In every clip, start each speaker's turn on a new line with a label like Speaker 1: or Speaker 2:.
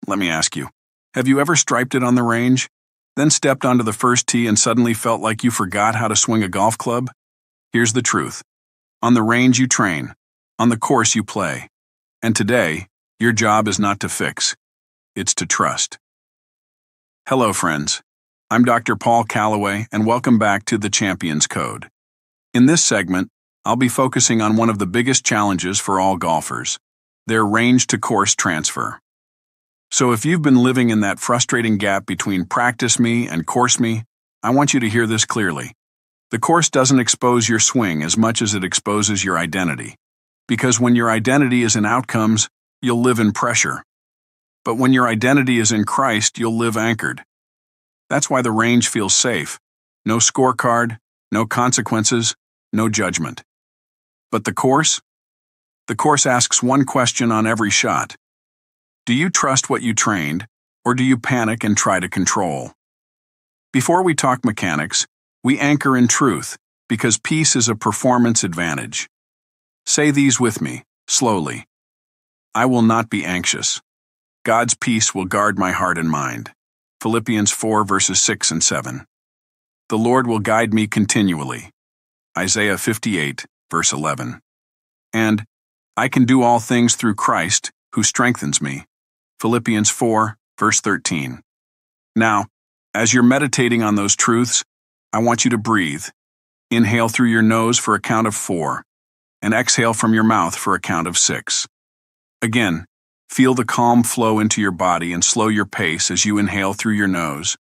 Speaker 1: Let me ask you, have you ever striped it on the range, then stepped onto the first tee and suddenly felt like you forgot how to swing a golf club? Here's the truth. On the range you train, on the course you play. And today, your job is not to fix, it's to trust. Hello friends, I'm Dr. Paul Callaway and welcome back to the Champions Code. In this segment, I'll be focusing on one of the biggest challenges for all golfers, their range to course transfer. So if you've been living in that frustrating gap between practice me and course me, I want you to hear this clearly. The course doesn't expose your swing as much as it exposes your identity. Because when your identity is in outcomes, you'll live in pressure. But when your identity is in Christ, you'll live anchored. That's why the range feels safe. No scorecard, no consequences, no judgment. But the course? The course asks one question on every shot. Do you trust what you trained, or do you panic and try to control? Before we talk mechanics, we anchor in truth, because peace is a performance advantage. Say these with me, slowly. I will not be anxious. God's peace will guard my heart and mind. Philippians 4 verses 6 and 7. The Lord will guide me continually. Isaiah 58 verse 11. And I can do all things through Christ, who strengthens me. Philippians 4 verse 13. Now, as you're meditating on those truths, I want you to breathe. Inhale through your nose for a count of 4, and exhale from your mouth for a count of 6. Again, feel the calm flow into your body and slow your pace as you inhale through your nose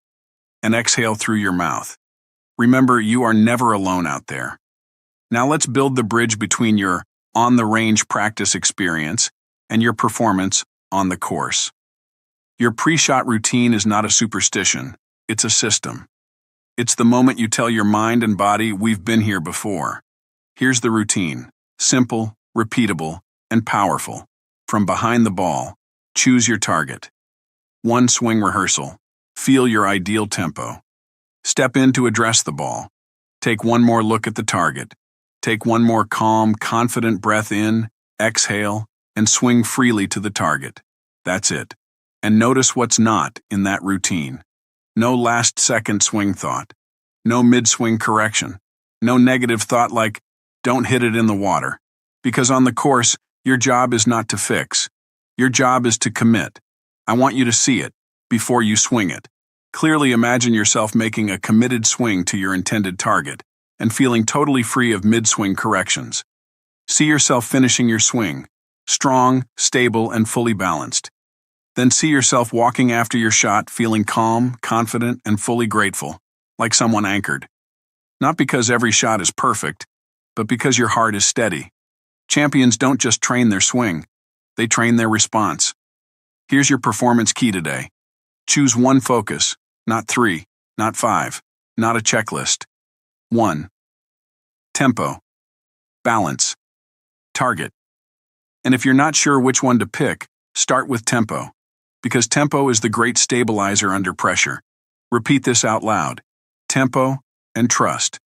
Speaker 1: and exhale through your mouth. Remember, you are never alone out there. Now let's build the bridge between your on-the-range practice experience and your performance on the course. Your pre-shot routine is not a superstition, it's a system. It's the moment you tell your mind and body, we've been here before. Here's the routine, simple, repeatable, and powerful. From behind the ball, choose your target. 1 swing rehearsal. Feel your ideal tempo. Step in to address the ball. Take one more look at the target. Take one more calm, confident breath in, exhale, and swing freely to the target. That's it. And notice what's not in that routine. No last-second swing thought. No mid-swing correction. No negative thought like, don't hit it in the water. Because on the course, your job is not to fix. Your job is to commit. I want you to see it before you swing it. Clearly imagine yourself making a committed swing to your intended target and feeling totally free of mid-swing corrections. See yourself finishing your swing, strong, stable, and fully balanced. Then see yourself walking after your shot feeling calm, confident, and fully grateful, like someone anchored. Not because every shot is perfect, but because your heart is steady. Champions don't just train their swing, they train their response. Here's your performance key today. Choose one focus, not 3, not 5, not a checklist. 1. Tempo. Balance. Target. And if you're not sure which one to pick, start with tempo. Because tempo is the great stabilizer under pressure. Repeat this out loud. Tempo and trust.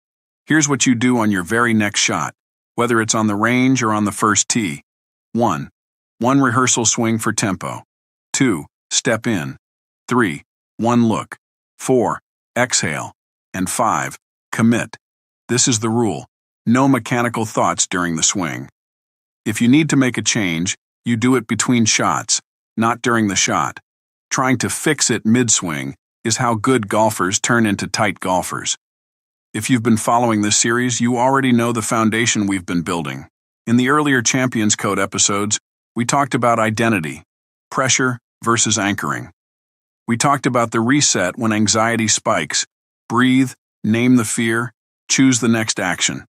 Speaker 1: Here's what you do on your very next shot. Whether it's on the range or on the first tee. 1. One rehearsal swing for tempo. 2. Step in. 3. One look. 4. Exhale. And 5. Commit. This is the rule. No mechanical thoughts during the swing. If you need to make a change, you do it between shots, not during the shot. Trying to fix it mid-swing is how good golfers turn into tight golfers. If you've been following this series, you already know the foundation we've been building. In the earlier Champions Code episodes, we talked about identity, pressure versus anchoring. We talked about the reset when anxiety spikes. Breathe, name the fear, choose the next action.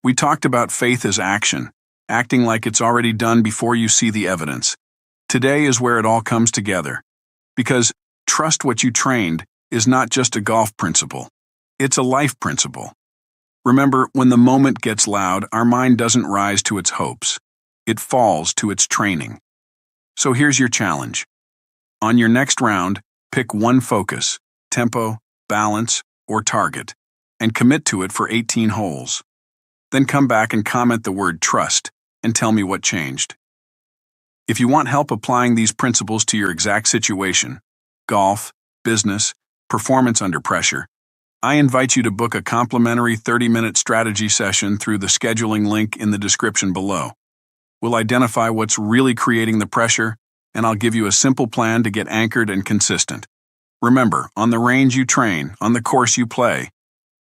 Speaker 1: We talked about faith as action, acting like it's already done before you see the evidence. Today is where it all comes together. Because trust what you trained is not just a golf principle. It's a life principle. Remember, when the moment gets loud, our mind doesn't rise to its hopes. It falls to its training. So here's your challenge. On your next round, pick one focus, tempo, balance, or target, and commit to it for 18 holes. Then come back and comment the word trust and tell me what changed. If you want help applying these principles to your exact situation, golf, business, performance under pressure, I invite you to book a complimentary 30-minute strategy session through the scheduling link in the description below. We'll identify what's really creating the pressure, and I'll give you a simple plan to get anchored and consistent. Remember, on the range you train, on the course you play.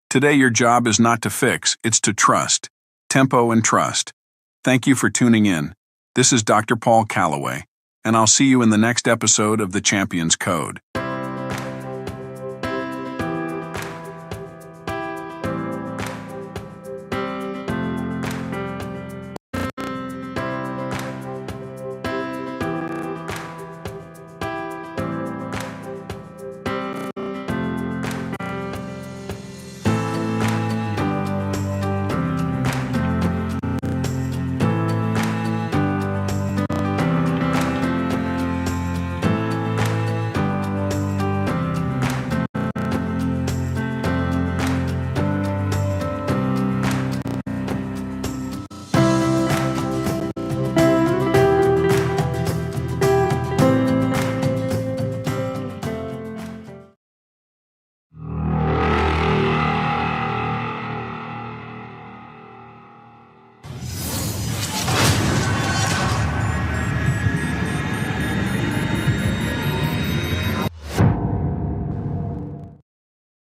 Speaker 1: Today your job is not to fix, it's to trust. Tempo and trust. Thank you for tuning in. This is Dr. Paul Callaway, and I'll see you in the next episode of The Champion's Code.